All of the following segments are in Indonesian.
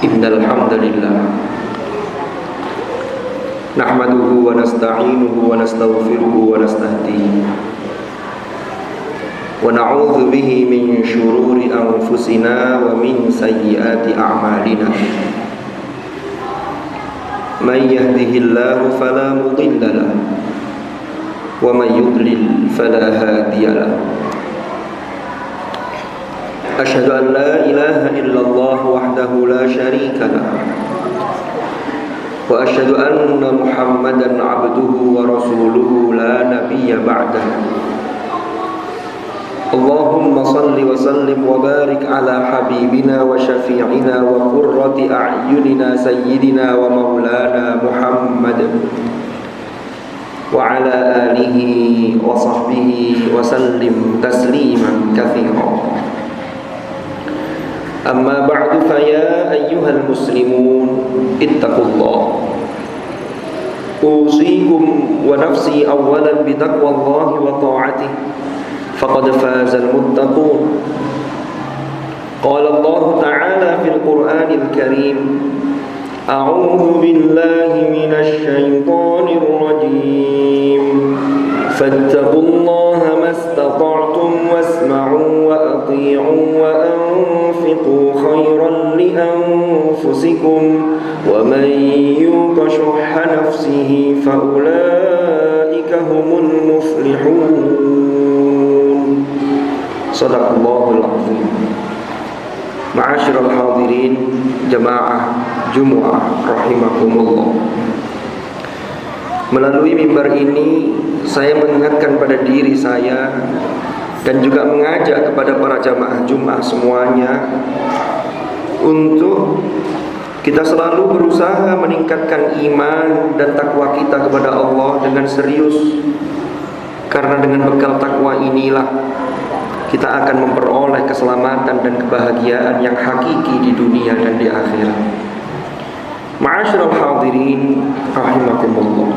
Innal hamdalillah nahmaduhu wa nasta'inuhu wa nastaghfiruhu wa nastahdihi wa na'udzu bihi min shururi anfusina wa min sayyiati a'malina. Man yahdihillahu fala mudilla lahu wa man yudlil fala hadiya lahu. Asyhadu an la ilaha illallah wahdahu la syarika lahu wa asyhadu anna Muhammadan abduhu wa rasuluhu la nabiyya ba'dahu. Allahumma salli wa sallim wa barik ala habibina wa syafi'ina wa qurrati a'yunina sayyidina wa maulana Muhammad wa ala alihi wa sahbihi wa sallim tasliman katsira. Amma ba'du fa ya ayyuhal muslimun ittaqullah. Usikum wa nafsi awwalan bi taqwallahi wa ta'atihi faqad fazal muttaqun. Qala Allah ta'ala fil Qur'anil Karim, a'udzu billahi minasy syaithanir rajim. Fattaqullaha mastata'tum wasma'u wa athi'u wa anfiqu khairan li anfusikum wa man yuqa shuhha nafsihi fa ulaika humul muflihun. Shadaqallahul azim. Ma'asyiral hadirin jamaah Jumu'ah rahimakumullah. Melalui mimbar ini saya mengingatkan pada diri saya dan juga mengajak kepada para jamaah Jumat semuanya untuk kita selalu berusaha meningkatkan iman dan takwa kita kepada Allah dengan serius, karena dengan bekal takwa inilah kita akan memperoleh keselamatan dan kebahagiaan yang hakiki di dunia dan di akhirat. Ma'asyiral hadirin rahimakumullah.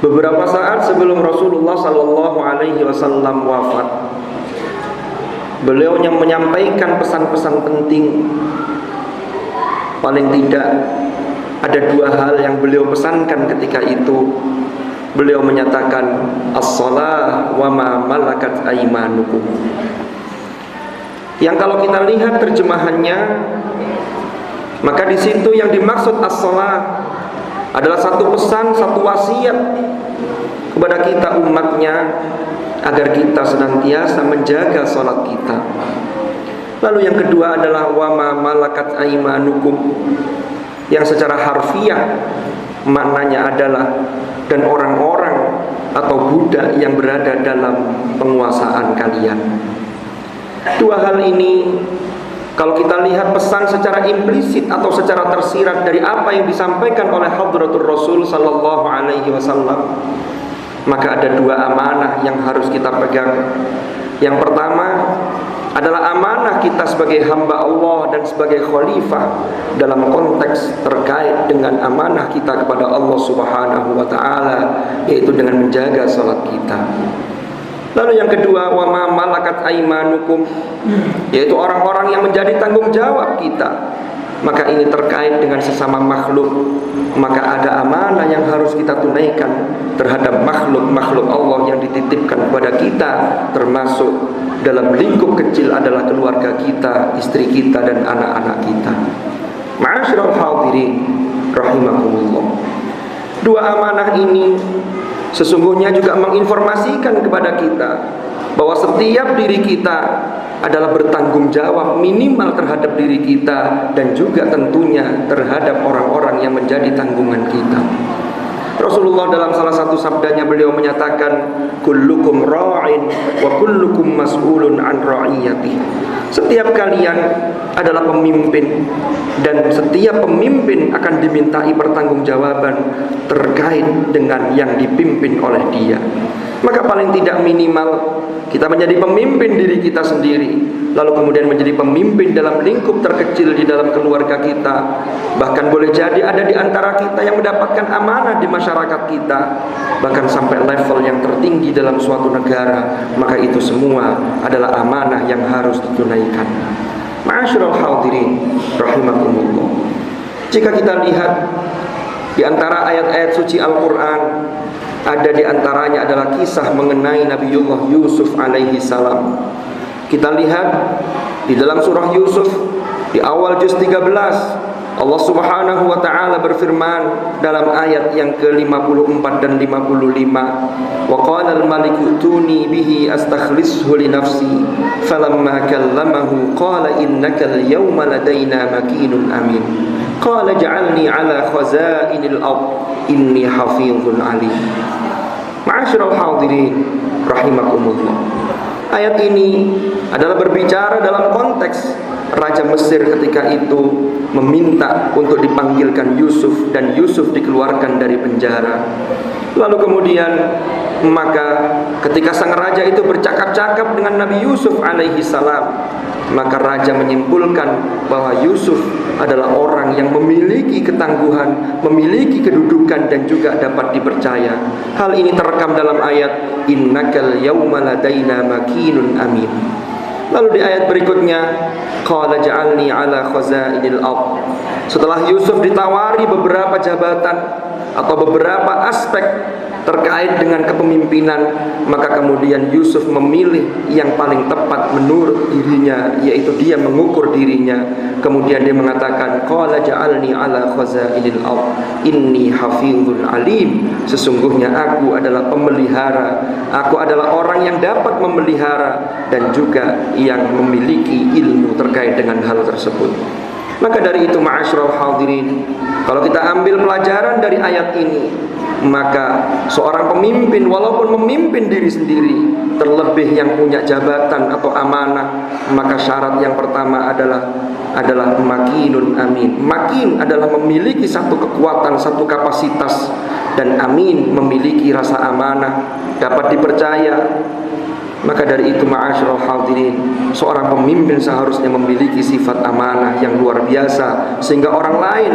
Beberapa saat sebelum Rasulullah sallallahu alaihi wasallam wafat, beliau yang menyampaikan pesan-pesan penting. Paling tidak ada dua hal yang beliau pesankan ketika itu. Beliau menyatakan as-shalah wa ma malakat aymanukum. Yang kalau kita lihat terjemahannya, maka di situ yang dimaksud as-shalah adalah satu pesan, satu wasiat kepada kita umatnya agar kita senantiasa menjaga salat kita. Lalu yang kedua adalah wa ma malakat aymanukum, yang secara harfiah maknanya adalah dan orang-orang atau budak yang berada dalam penguasaan kalian. Dua hal ini kalau kita lihat pesan secara implisit atau secara tersirat dari apa yang disampaikan oleh Hadratur Rasul sallallahu alaihi wasallam, maka ada dua amanah yang harus kita pegang. Yang pertama adalah amanah kita sebagai hamba Allah dan sebagai khalifah dalam konteks terkait dengan amanah kita kepada Allah Subhanahu wa taala, yaitu dengan menjaga salat kita. Lalu yang kedua, wa ma malakat aymanukum, yaitu orang-orang yang menjadi tanggung jawab kita. Maka ini terkait dengan sesama makhluk. Maka ada amanah yang harus kita tunaikan terhadap makhluk-makhluk Allah yang dititipkan kepada kita, termasuk dalam lingkup kecil adalah keluarga kita, istri kita dan anak-anak kita. Ma'asyiral hadirin rahimakumullah. Dua amanah ini sesungguhnya juga menginformasikan kepada kita bahwa setiap diri kita adalah bertanggung jawab minimal terhadap diri kita dan juga tentunya terhadap orang-orang yang menjadi tanggungan kita. Rasulullah dalam salah satu sabdanya beliau menyatakan, kullukum ra'in wa kullukum mas'ulun an ra'iyatihi. Setiap kalian adalah pemimpin dan setiap pemimpin akan dimintai pertanggungjawaban terkait dengan yang dipimpin oleh dia. Maka paling tidak minimal kita menjadi pemimpin diri kita sendiri, lalu kemudian menjadi pemimpin dalam lingkup terkecil di dalam keluarga kita. Bahkan boleh jadi ada di antara kita yang mendapatkan amanah di masyarakat kita, bahkan sampai level yang tertinggi dalam suatu negara. Maka itu semua adalah amanah yang harus ditunaikan. Ma'asyiral hadirin rahimakumullah. Jika kita lihat di antara ayat-ayat suci Al-Quran, ada di antaranya adalah kisah mengenai Nabiullah Yusuf alaihi salam. Kita lihat di dalam surah Yusuf di awal juz 13, Allah Subhanahu wa taala berfirman dalam ayat yang ke-54 dan 55, wa qala al-maliku tuni bihi astakhlishu li nafsi falamma kallamahu qala innaka al-yawma ladaina makinun amin qala ja'alni ala khazainil ard inni hafizun alim. Ma'asyiral hadirin rahimakumullah. Ayat ini adalah berbicara dalam konteks Raja Mesir ketika itu meminta untuk dipanggilkan Yusuf, dan Yusuf dikeluarkan dari penjara. Lalu kemudian maka ketika sang raja itu bercakap-cakap dengan Nabi Yusuf alaihi salam, maka raja menyimpulkan bahwa Yusuf adalah orang yang memiliki ketangguhan, memiliki kedudukan, dan juga dapat dipercaya. Hal ini terekam dalam ayat innakal yawma ladaina makinun amin. Lalu di ayat berikutnya, qala ja'alni ala khazainil ard. Setelah Yusuf ditawari beberapa jabatan atau beberapa aspek terkait dengan kepemimpinan, maka kemudian Yusuf memilih yang paling tepat menurut dirinya, yaitu dia mengukur dirinya. Kemudian dia mengatakan, qala ja'alni ala khazainil ard inni hafizun alim. Sesungguhnya aku adalah pemelihara, aku adalah orang yang dapat memelihara dan juga yang memiliki ilmu terkait dengan hal tersebut. Maka dari itu ma'asyiral hadirin, kalau kita ambil pelajaran dari ayat ini, maka seorang pemimpin walaupun memimpin diri sendiri, terlebih yang punya jabatan atau amanah, maka syarat yang pertama adalah makinun amin. Makin adalah memiliki satu kekuatan, satu kapasitas, dan amin memiliki rasa amanah, dapat dipercaya. Maka dari itu ma'asyiral hadirin, seorang pemimpin seharusnya memiliki sifat amanah yang luar biasa, sehingga orang lain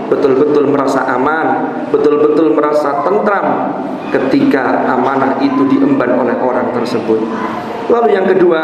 betul-betul merasa aman, betul-betul merasa tentram ketika amanah itu diemban oleh orang tersebut. Lalu yang kedua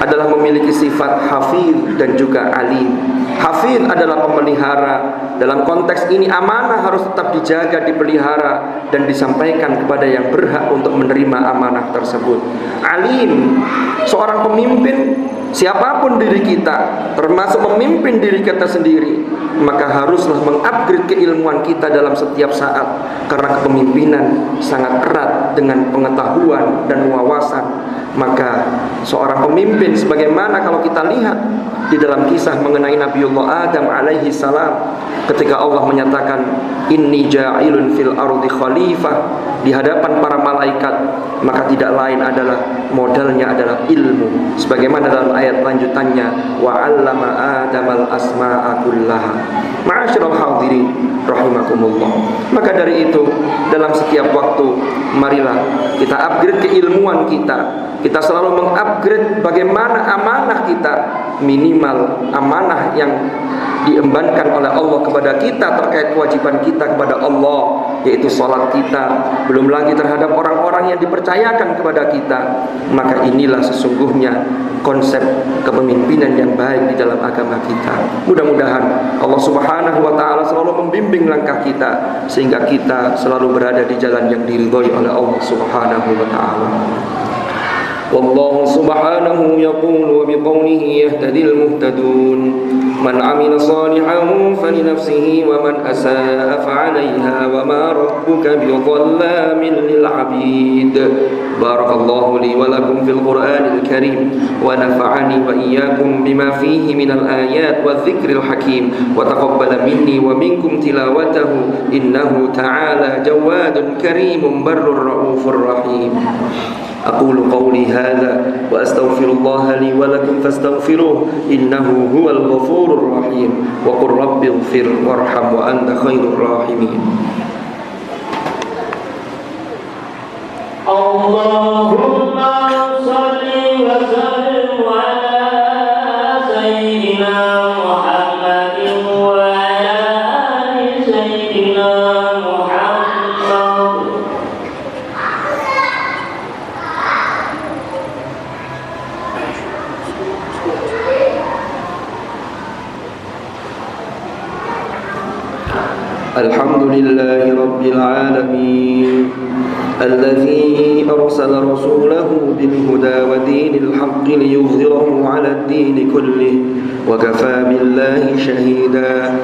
adalah memiliki sifat hafiz dan juga alim. Hafiz adalah pemelihara. Dalam konteks ini amanah harus tetap dijaga, dipelihara, dan disampaikan kepada yang berhak untuk menerima amanah tersebut. Alim, seorang pemimpin, siapapun diri kita, termasuk memimpin diri kita sendiri, maka haruslah mengupgrade keilmuan kita dalam setiap saat, karena kepemimpinan sangat erat dengan pengetahuan dan wawasan. Maka seorang pemimpin, sebagaimana kalau kita lihat di dalam kisah mengenai Nabiullah Adam alaihi salam, ketika Allah menyatakan inni ja'ilun fil ardi khalifah di hadapan para malaikat, maka tidak lain adalah modalnya adalah ilmu, sebagaimana dalam ayat lanjutannya wa 'allama adamal asma'a kullaha. Ma'asyiral hadirin rahimakumullah. Maka dari itu dalam setiap waktu marilah kita upgrade keilmuan kita. Kita selalu mengupgrade bagaimana amanah kita, minimal amanah yang diembankan oleh Allah kepada kita terkait kewajiban kita kepada Allah, yaitu salat kita, belum lagi terhadap orang-orang yang dipercayakan kepada kita. Maka inilah sesungguhnya konsep kepemimpinan yang baik di dalam agama kita. Mudah-mudahan Allah Subhanahu wa taala selalu membimbing langkah kita, sehingga kita selalu berada di jalan yang diridhai oleh Allah Subhanahu wa taala. Wallahu subhanahu yaqulu wa biqawlihi yahtadil muhtadun man amila salihan falinafsihi wa man asaa fa'alayha wa ma rabbuka bidhallamin lil 'abid. Barakallahu li wa lakum fil Qur'anil karim wa nafa'ani wa iyyakum bima fihi minal ayat wa dzikril hakim wa taqabbala minni wa minkum tilawatahu innahu ta'ala jawadun karimun barrur raufur rahim. أقول قولي هذا وأستغفر الله لي ولكم فاستغفروه إنه هو الغفور الرحيم وقل رب اغفر وارحم وأنت خير الراحمين. اللهم صل وسلم على سيدنا محمد وعلى آل سيدنا محمد. الحمد لله رب العالمين الذي أرسل رسوله بالهدى ودين الحق ليظهره على الدين كله وكفى بالله شهيدا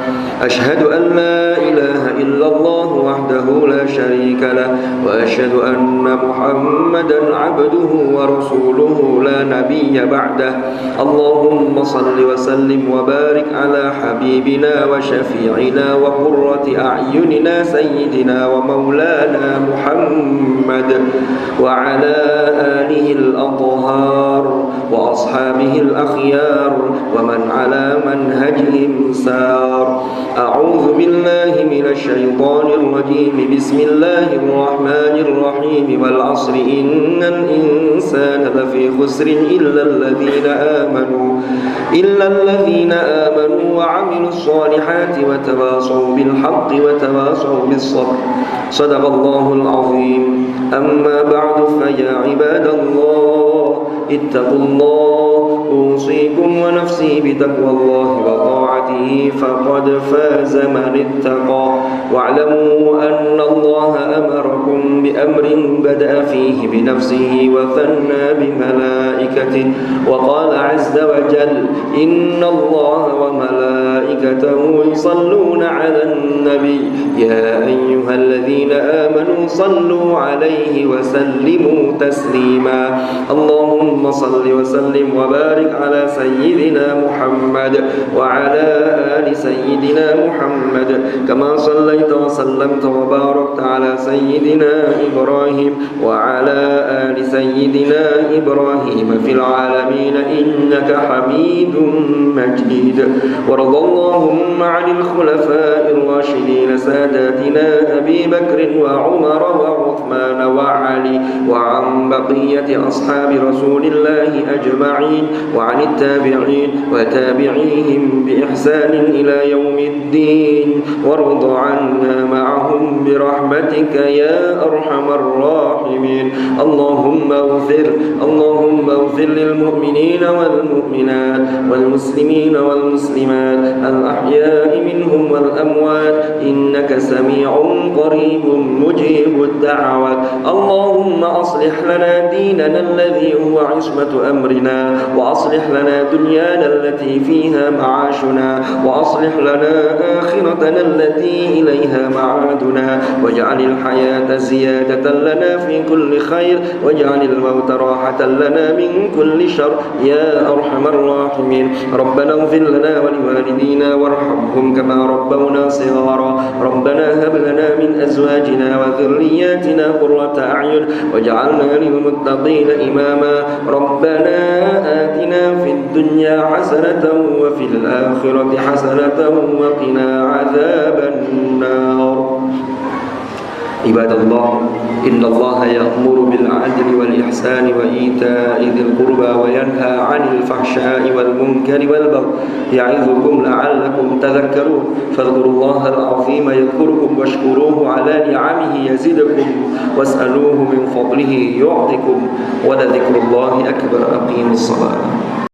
أشهد أن لا إله إلا الله وحده لا شريك له وأشهد أن محمدا عبده ورسوله لا نبي بعده اللهم صل وسلم وبارك على حبيبنا وشفيعنا وقرة أعيننا سيدنا ومولانا محمد وعلى آله الأطهار وأصحابه الأخيار ومن على منهجهم سار أعوذ بالله من الشيطان الرجيم بسم الله الرحمن الرحيم والعصر إن الإنسان لفي خسر إلا الذين آمنوا وعملوا الصالحات وتواصوا بالحق وتواصوا بالصبر صدق الله العظيم أما بعد فيا عباد الله اتقوا الله أوصيكم ونفسي بتقوى الله وطاعته فقد فاز من اتقى واعلموا أن الله أمركم بأمر بدأ فيه بنفسه وثنى بملائكته وقال عز وجل إن الله وملائكته يصلون على النبي يا أيها الذين آمنوا صلوا عليه وسلموا تسليما اللهم صل وسلم وبارك على سيدنا محمد وعلى آل سيدنا محمد كما صليت وسلمت وباركت على سيدنا إبراهيم وعلى آل سيدنا إبراهيم في العالمين إنك حميد مجيد وارض اللهم عن الخلفاء الراشدين ساداتنا أبي بكر وعمر وعثمان وعلي وعن بقية أصحاب رسول الله أجمعين وعن التابعين وتابعيهم بإحسان إلى يوم الدين وارض عنا معهم برحمتك يا أرحم الراحمين اللهم اغفر للمؤمنين والمؤمنات والمسلمين والمسلمات الأحياء منهم والأموات إنك سميع قريب مجيب الدعوات اللهم أصلح لنا ديننا الذي هو عصمة أمرنا وأصلح لنا دنيانا التي فيها معاشنا وأصلح لنا آخرتنا التي إليها معادنا واجعل الحياة زيادة لنا في كل خير واجعل الموت راحة لنا من كل شر يا أرحم الراحمين ربنا اغفر لنا ولوالدينا وارحمهم كما ربونا صغارا ربنا هب لنا من أزواجنا وذرياتنا قرة أعين واجعلنا للمتقين إماما ربنا آتنا في الدنيا حسنة وفي الآخرة حسنة وقنا عذاب النار عباد الله إن الله يأمر بالعدل والإحسان وإيتاء ذي القربى وينهى عن الفحشاء والمنكر والبغي يعظكم لعلكم تذكرون فاذكروا الله العظيم يذكركم واشكروه على نعمه يزدكم واسألوه من فضله يعطكم ولذكر الله أكبر أقيموا الصلاة